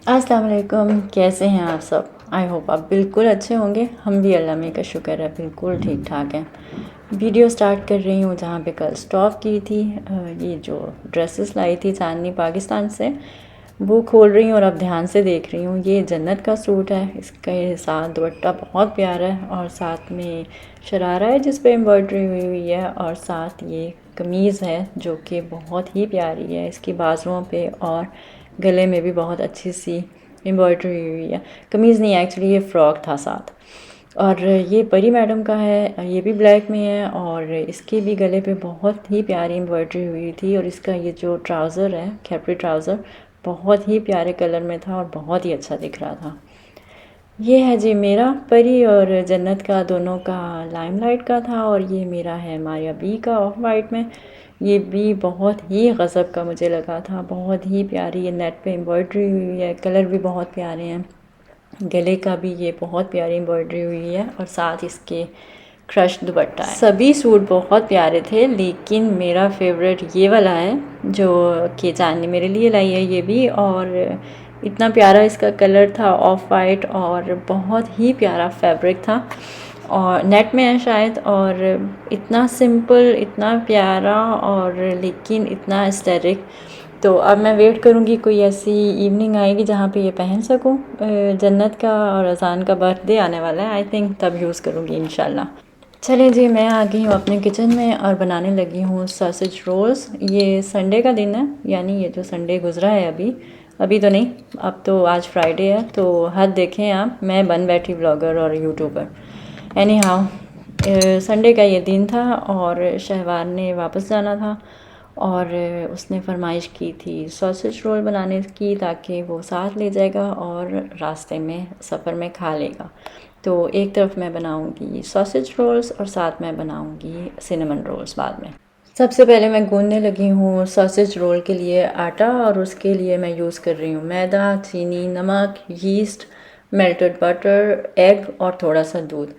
अस्सलाम वालेकुम, कैसे हैं आप सब। आई होप आप बिल्कुल अच्छे होंगे। हम भी अल्लाह में का शुक्र है बिल्कुल ठीक ठाक हैं। वीडियो स्टार्ट कर रही हूँ जहाँ पे कल स्टॉप की थी। ये जो ड्रेसेस लाई थी चांदनी पाकिस्तान से, वो खोल रही हूँ और अब ध्यान से देख रही हूँ। ये जन्नत का सूट है, इसका ये साथ दुपट्टा बहुत प्यारा है और साथ में शरारा है जिस पे एम्ब्रॉयडरी हुई हुई है, और साथ ये कमीज़ है जो कि बहुत ही प्यारी है। इसकी बाजुओं पे और गले में भी बहुत अच्छी सी एम्ब्रॉयडरी हुई है। कमीज़ नहीं, एक्चुअली ये फ़्रॉक था साथ। और ये परी मैडम का है, ये भी ब्लैक में है और इसके भी गले पे बहुत ही प्यारी एम्ब्रॉयडरी हुई थी। और इसका ये जो ट्राउज़र है, कैप्री ट्राउज़र, बहुत ही प्यारे कलर में था और बहुत ही अच्छा दिख रहा था। ये है जी मेरा परी और जन्नत का दोनों का लाइमलाइट का था, और ये मेरा है मारिया बी का ऑफ वाइट में। ये भी बहुत ही गज़ब का मुझे लगा था, बहुत ही प्यारी। ये नेट पे एम्ब्रॉयडरी हुई है, कलर भी बहुत प्यारे हैं। गले का भी ये बहुत प्यारी एम्ब्रॉयडरी हुई है और साथ इसके क्रश दुपट्टा है। सभी सूट बहुत प्यारे थे, लेकिन मेरा फेवरेट ये वाला है जो कि चांदनी मेरे लिए लाई है ये भी। और इतना प्यारा इसका कलर था, ऑफ वाइट, और बहुत ही प्यारा फैब्रिक था और नेट में है शायद। और इतना सिंपल, इतना प्यारा, और लेकिन इतना एस्थेटिक। तो अब मैं वेट करूँगी कोई ऐसी इवनिंग आएगी जहाँ पे ये पहन सकूँ। जन्नत का और अजान का बर्थडे आने वाला है, आई थिंक तब यूज़ करूँगी इंशाल्लाह। चलिए जी, मैं आ गई हूँ अपने किचन में और बनाने लगी हूँ सॉसेज रोल्स। ये संडे का दिन है, यानी ये जो संडे गुजरा है अभी अभी तो नहीं, अब तो आज फ्राइडे है। तो हद देखें आप, मैं बन बैठी ब्लॉगर और यूट्यूबर। एनी हाउ, संडे का ये दिन था और शहवार ने वापस जाना था और उसने फरमाइश की थी सॉसेज रोल बनाने की, ताकि वो साथ ले जाएगा और रास्ते में सफ़र में खा लेगा। तो एक तरफ मैं बनाऊंगी सॉसेज रोल्स और साथ में बनाऊंगी सिनेमन रोल्स बाद में। सबसे पहले मैं गूंदने लगी हूँ सॉसेज रोल के लिए आटा, और उसके लिए मैं यूज़ कर रही हूँ मैदा, चीनी, नमक, यीस्ट, मेल्टेड बटर, एग और थोड़ा सा दूध।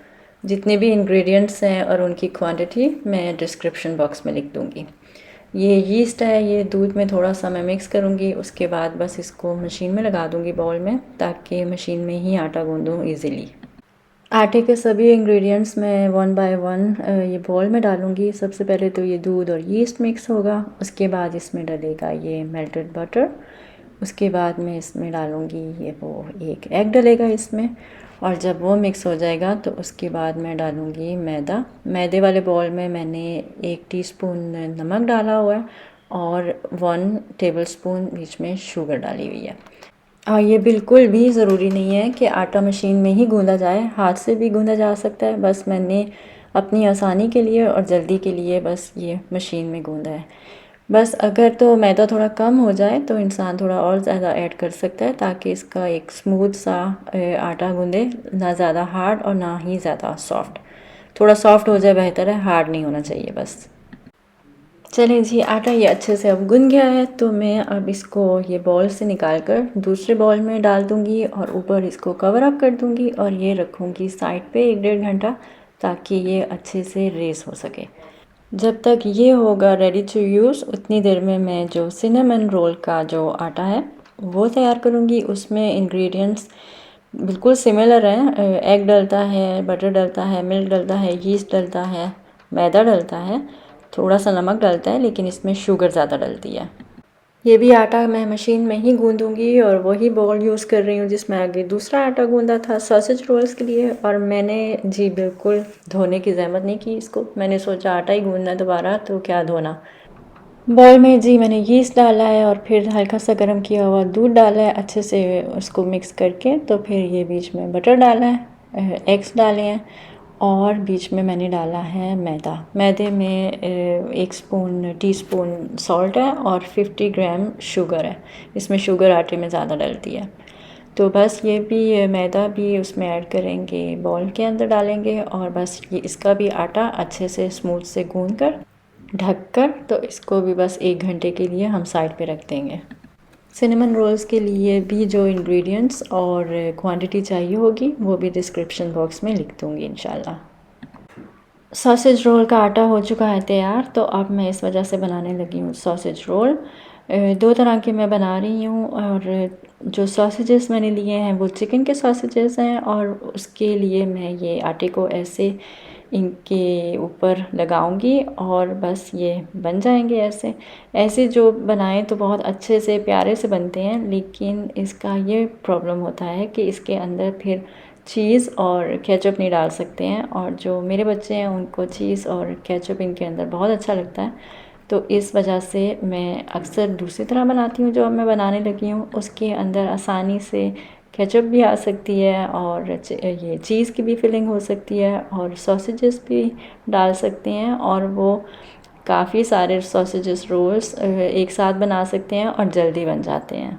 जितने भी इंग्रेडिएंट्स हैं और उनकी क्वांटिटी मैं डिस्क्रिप्शन बॉक्स में लिख दूँगी। ये यीस्ट है, ये दूध में थोड़ा सा मैं मिक्स करूँगी, उसके बाद बस इसको मशीन में लगा दूँगी बाउल में, ताकि मशीन में ही आटा गूँदूँ ईज़िली। आटे के सभी इंग्रेडिएंट्स मैं वन बाय वन ये बाउल में डालूँगी। सबसे पहले तो ये दूध और यीस्ट मिक्स होगा, उसके बाद इसमें डलेगा ये मेल्टेड बटर, उसके बाद मैं इसमें डालूँगी ये वो एक एग डलेगा इसमें, और जब वो मिक्स हो जाएगा तो उसके बाद मैं डालूँगी मैदा। मैदे वाले बाउल में मैंने 1 टीस्पून नमक डाला हुआ है और 1 टेबलस्पून बीच में शुगर डाली हुई है। ये बिल्कुल भी ज़रूरी नहीं है कि आटा मशीन में ही गूँधा जाए, हाथ से भी गूँधा जा सकता है। बस मैंने अपनी आसानी के लिए और जल्दी के लिए बस ये मशीन में गूँधा है। बस अगर तो मैदा थोड़ा कम हो जाए तो इंसान थोड़ा और ज़्यादा ऐड कर सकता है, ताकि इसका एक स्मूथ सा आटा गूँधे, ना ज़्यादा हार्ड और ना ही ज़्यादा सॉफ्ट। थोड़ा सॉफ्ट हो जाए बेहतर है, हार्ड नहीं होना चाहिए बस। चलिए जी, आटा ये अच्छे से अब गुन गया है, तो मैं अब इसको ये बॉल से निकाल कर दूसरे बॉल में डाल दूँगी और ऊपर इसको कवर अप कर दूँगी और ये रखूँगी साइड पे 1-1.5 घंटा, ताकि ये अच्छे से रेस हो सके। जब तक ये होगा रेडी टू यूज़, उतनी देर में मैं जो सिनेमन रोल का जो आटा है वो तैयार करूँगी। उसमें इंग्रेडिएंट्स बिल्कुल सिमिलर हैं। एग डलता है, बटर डलता है, मिल्क डलता है, यीस्ट डलता है, मैदा डलता है, थोड़ा सा नमक डलता है, लेकिन इसमें शुगर ज़्यादा डलती है। ये भी आटा मैं मशीन में ही गूँधूँगी और वही बाउल यूज़ कर रही हूँ जिसमें आगे दूसरा आटा गूँधा था सॉसेज रोल्स के लिए। और मैंने जी बिल्कुल धोने की ज़हमत नहीं की इसको, मैंने सोचा आटा ही गूँधना दोबारा तो क्या धोना। बाउल में जी मैंने यीस्ट डाला है और फिर हल्का सा गर्म किया हुआ दूध डाला है, अच्छे से उसको मिक्स करके। तो फिर ये बीच में बटर डाला है, एग्स डाले हैं, और बीच में मैंने डाला है मैदा। मैदे में 1 टीस्पून सॉल्ट है और 50 ग्राम शुगर है। इसमें शुगर आटे में ज़्यादा डलती है। तो बस ये भी मैदा भी उसमें ऐड करेंगे, बाउल के अंदर डालेंगे, और बस ये इसका भी आटा अच्छे से स्मूथ से गूँध कर ढक कर, तो इसको भी बस 1 घंटे के लिए हम साइड पे रख देंगे। सिनेमन रोल्स के लिए भी जो इंग्रेडिएंट्स और क्वांटिटी चाहिए होगी वो भी डिस्क्रिप्शन बॉक्स में लिख दूँगी इंशाल्लाह। सॉसेज रोल का आटा हो चुका है तैयार, तो अब मैं इस वजह से बनाने लगी हूँ सॉसेज रोल। दो तरह के मैं बना रही हूँ। और जो सॉसेजेस मैंने लिए हैं वो चिकन के सॉसेजेस हैं, और उसके लिए मैं ये आटे को ऐसे इनके ऊपर लगाऊंगी और बस ये बन जाएंगे। ऐसे ऐसे जो बनाएं तो बहुत अच्छे से प्यारे से बनते हैं, लेकिन इसका ये प्रॉब्लम होता है कि इसके अंदर फिर चीज़ और केचप नहीं डाल सकते हैं, और जो मेरे बच्चे हैं उनको चीज़ और केचप इनके अंदर बहुत अच्छा लगता है। तो इस वजह से मैं अक्सर दूसरी तरह बनाती हूँ जो अब मैं बनाने लगी हूँ। उसके अंदर आसानी से केचप भी आ सकती है, और ये चीज़ की भी फिलिंग हो सकती है, और सॉसेजेस भी डाल सकते हैं, और वो काफ़ी सारे सॉसेजेस रोल्स एक साथ बना सकते हैं और जल्दी बन जाते हैं।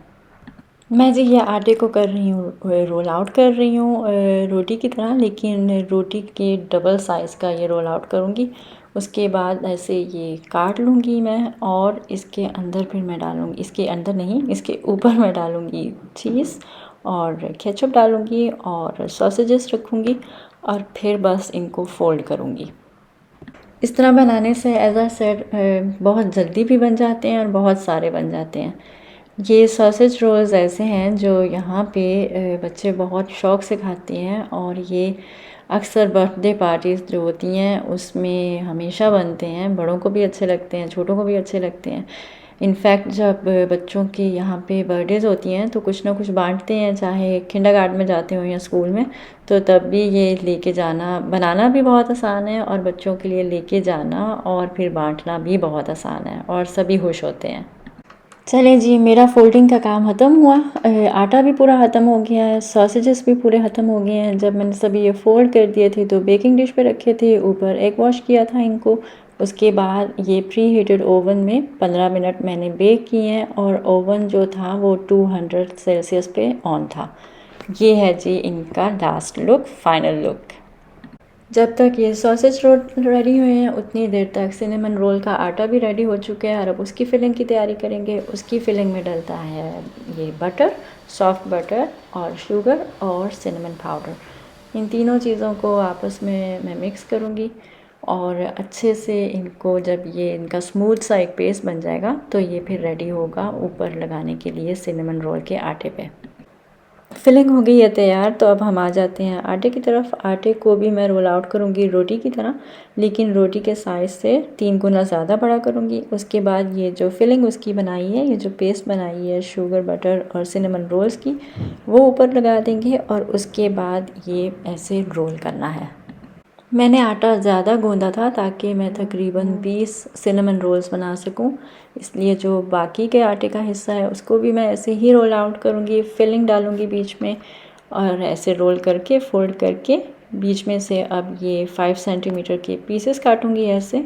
मैं जी ये आटे को कर रही हूँ, रोल आउट कर रही हूँ रोटी की तरह, लेकिन रोटी के डबल साइज़ का ये रोल आउट करूँगी। उसके बाद ऐसे ये काट लूँगी मैं, और इसके अंदर फिर मैं डालूँगी, इसके अंदर नहीं इसके ऊपर मैं डालूँगी चीज़ और केचप डालूँगी और सॉसेजेस रखूँगी, और फिर बस इनको फ़ोल्ड करूँगी। इस तरह बनाने से एज आई सेड बहुत जल्दी भी बन जाते हैं और बहुत सारे बन जाते हैं। ये सॉसेज रोल्स ऐसे हैं जो यहाँ पे बच्चे बहुत शौक़ से खाते हैं, और ये अक्सर बर्थडे पार्टीज़ जो होती हैं उसमें हमेशा बनते हैं। बड़ों को भी अच्छे लगते हैं, छोटों को भी अच्छे लगते हैं। इनफैक्ट जब बच्चों के यहाँ पे बर्थडेज़ होती हैं तो कुछ ना कुछ बांटते हैं, चाहे किंडरगार्टन में जाते हो या स्कूल में, तो तब भी ये लेके जाना, बनाना भी बहुत आसान है, और बच्चों के लिए लेके जाना और फिर बांटना भी बहुत आसान है, और सभी खुश होते हैं। चलें जी, मेरा फ़ोल्डिंग का काम ख़त्म हुआ। आटा भी पूरा ख़त्म हो गया है, सॉसेजेस भी पूरे ख़त्म हो गए हैं। जब मैंने सभी ये फ़ोल्ड कर दिए थे तो बेकिंग डिश पे रखे थे, ऊपर एग वॉश किया था इनको। उसके बाद ये प्री हीटेड ओवन में 15 मिनट मैंने बेक किए हैं, और ओवन जो था वो 200 सेल्सियस पे ऑन था। ये है जी इनका लास्ट लुक, फाइनल लुक। जब तक ये सॉसेज रोल रेडी हुए हैं उतनी देर तक सिनेमन रोल का आटा भी रेडी हो चुका है, और अब उसकी फिलिंग की तैयारी करेंगे। उसकी फिलिंग में डलता है ये बटर, सॉफ्ट बटर और शुगर और सिनेमन पाउडर। इन तीनों चीज़ों को आपस में मैं मिक्स करूँगी, और अच्छे से इनको जब ये इनका स्मूथ सा एक पेस्ट बन जाएगा तो ये फिर रेडी होगा ऊपर लगाने के लिए सिनेमन रोल के आटे पे। फिलिंग हो गई है तैयार, तो अब हम आ जाते हैं आटे की तरफ। आटे को भी मैं रोल आउट करूँगी रोटी की तरह, लेकिन रोटी के साइज़ से 3 गुना ज़्यादा बड़ा करूँगी। उसके बाद ये जो फिलिंग उसकी बनाई है, ये जो पेस्ट बनाई है शुगर, बटर और सिनेमन रोल्स की, वो ऊपर लगा देंगे, और उसके बाद ये ऐसे रोल करना है। मैंने आटा ज़्यादा गूँधा था ताकि मैं तकरीबन 20 सिनेमन रोल्स बना सकूं, इसलिए जो बाकी के आटे का हिस्सा है उसको भी मैं ऐसे ही रोल आउट करूँगी, फिलिंग डालूँगी बीच में, और ऐसे रोल करके फोल्ड करके बीच में से अब ये 5 सेंटीमीटर के पीसेस काटूँगी ऐसे,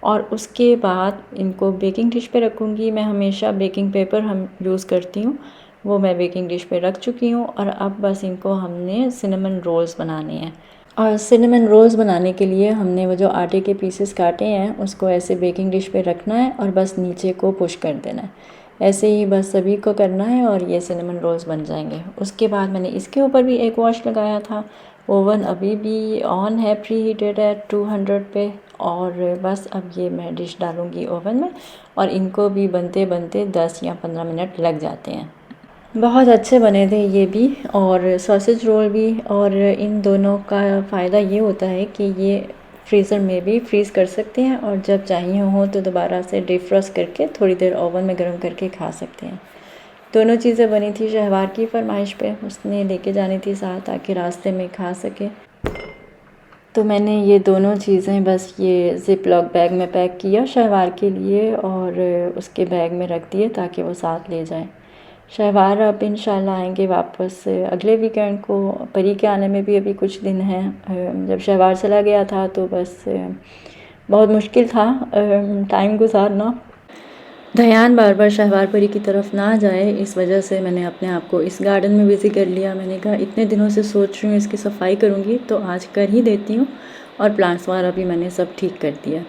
और उसके बाद इनको बेकिंग डिश पे रखूँगी। मैं हमेशा बेकिंग पेपर हम यूज़ करती हूँ, वो मैं बेकिंग डिश पे रख चुकी हूँ, और अब बस इनको हमने सिनेमन रोल्स बनाने हैं। और सिनेमन रोल्स बनाने के लिए हमने वो जो आटे के पीसेस काटे हैं उसको ऐसे बेकिंग डिश पे रखना है, और बस नीचे को पुश कर देना है। ऐसे ही बस सभी को करना है, और ये सिनेमन रोल्स बन जाएंगे। उसके बाद मैंने इसके ऊपर भी एक वॉश लगाया था। ओवन अभी भी ऑन है, प्री हीटेड है 200 पे, और बस अब ये मैं डिश डालूँगी ओवन में, और इनको भी बनते बनते 10 या 15 मिनट लग जाते हैं। बहुत अच्छे बने थे ये भी, और सॉसेज रोल भी। और इन दोनों का फ़ायदा ये होता है कि ये फ्रीज़र में भी फ्रीज़ कर सकते हैं, और जब चाहिए हो तो दोबारा से डिफ्रॉस्ट करके थोड़ी देर ओवन में गर्म करके खा सकते हैं। दोनों चीज़ें बनी थी शहवार की फरमाइश पे, उसने लेके जानी थी साथ ताकि रास्ते में खा सके। तो मैंने ये दोनों चीज़ें बस ये ज़िप लॉक बैग में पैक किया शहवार के लिए, और उसके बैग में रख दिए ताकि वो साथ ले जाएं। शहवार अब इंशाल्लाह आएंगे वापस अगले वीकेंड को। परी के आने में भी अभी कुछ दिन हैं। जब शहवार चला गया था तो बस बहुत मुश्किल था टाइम गुजारना। दयान बार बार शहवार परी की तरफ ना जाए, इस वजह से मैंने अपने आप को इस गार्डन में बिज़ी कर लिया। मैंने कहा इतने दिनों से सोच रही हूँ इसकी सफाई करूँगी, तो आज कर ही देती हूँ, और प्लांट्स वगैरह भी मैंने सब ठीक कर दिया।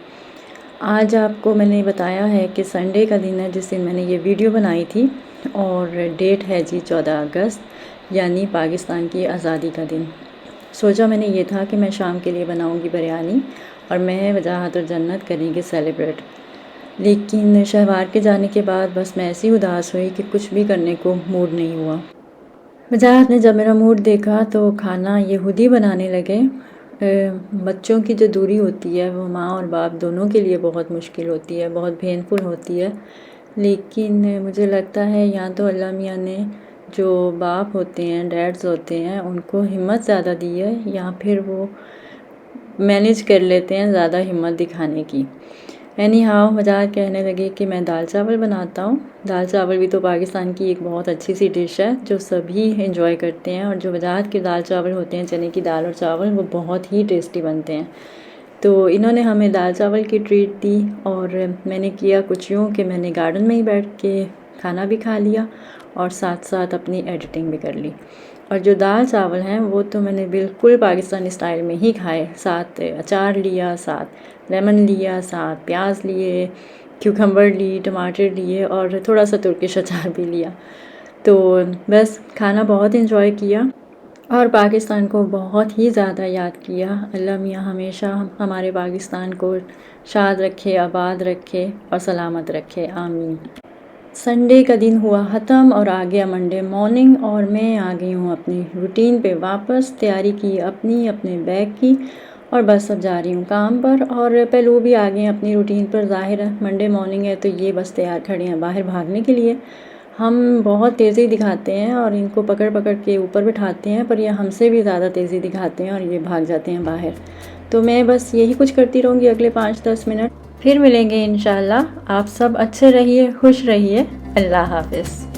आज आपको मैंने बताया है कि संडे का दिन है जिस दिन मैंने ये वीडियो बनाई थी, और डेट है जी 14 अगस्त, यानी पाकिस्तान की आज़ादी का दिन। सोचा मैंने ये था कि मैं शाम के लिए बनाऊंगी बिरयानी, और मैं वजाहत और जन्नत करेंगे सेलिब्रेट। लेकिन शहवार के जाने के बाद बस मैं ऐसी उदास हुई कि कुछ भी करने को मूड नहीं हुआ। वजाहत ने जब मेरा मूड देखा तो खाना ये खुद ही बनाने लगे। बच्चों की जो दूरी होती है वो माँ और बाप दोनों के लिए बहुत मुश्किल होती है, बहुत पेनफुल होती है। लेकिन मुझे लगता है या तो अल्लाह मियाँ ने जो बाप होते हैं, डैड्स होते हैं, उनको हिम्मत ज़्यादा दी है या फिर वो मैनेज कर लेते हैं ज़्यादा हिम्मत दिखाने की। एनी हाउ वजाहत कहने लगे कि मैं दाल चावल बनाता हूँ। दाल चावल भी तो पाकिस्तान की एक बहुत अच्छी सी डिश है जो सभी एंजॉय करते हैं, और जो वजाहत के दाल चावल होते हैं, चने की दाल और चावल, वो बहुत ही टेस्टी बनते हैं। तो इन्होंने हमें दाल चावल की ट्रीट दी और मैंने किया कुछ यूँ कि मैंने गार्डन में ही बैठ के खाना भी खा लिया और साथ साथ अपनी एडिटिंग भी कर ली। और जो दाल चावल हैं वो तो मैंने बिल्कुल पाकिस्तानी स्टाइल में ही खाए। साथ अचार लिया, साथ लेमन लिया, साथ प्याज लिए, क्यूकम्बर ली, टमाटर लिए और थोड़ा सा तुर्किश अचार भी लिया। तो बस खाना बहुत इन्जॉय किया और पाकिस्तान को बहुत ही ज़्यादा याद किया। अल्लाह मियाँ हमेशा हमारे पाकिस्तान को शाद रखे, आबाद रखे और सलामत रखे, आमीन। संडे का दिन हुआ ख़त्म और आ गया मंडे मॉर्निंग और मैं आ गई हूँ अपनी रूटीन पे वापस। तैयारी की अपने बैग की और बस अब जा रही हूँ काम पर। और पहलू भी आ गए अपनी रूटीन पर। ज़ाहिर है मंडे मॉर्निंग है तो ये बस तैयार खड़े हैं बाहर भागने के लिए। हम बहुत तेज़ी दिखाते हैं और इनको पकड़ पकड़ के ऊपर बिठाते हैं, पर ये हमसे भी ज़्यादा तेज़ी दिखाते हैं और ये भाग जाते हैं बाहर। तो मैं बस यही कुछ करती रहूँगी अगले 5-10 मिनट, फिर मिलेंगे इंशाल्लाह। आप सब अच्छे रहिए, खुश रहिए। अल्लाह हाफ़िज़।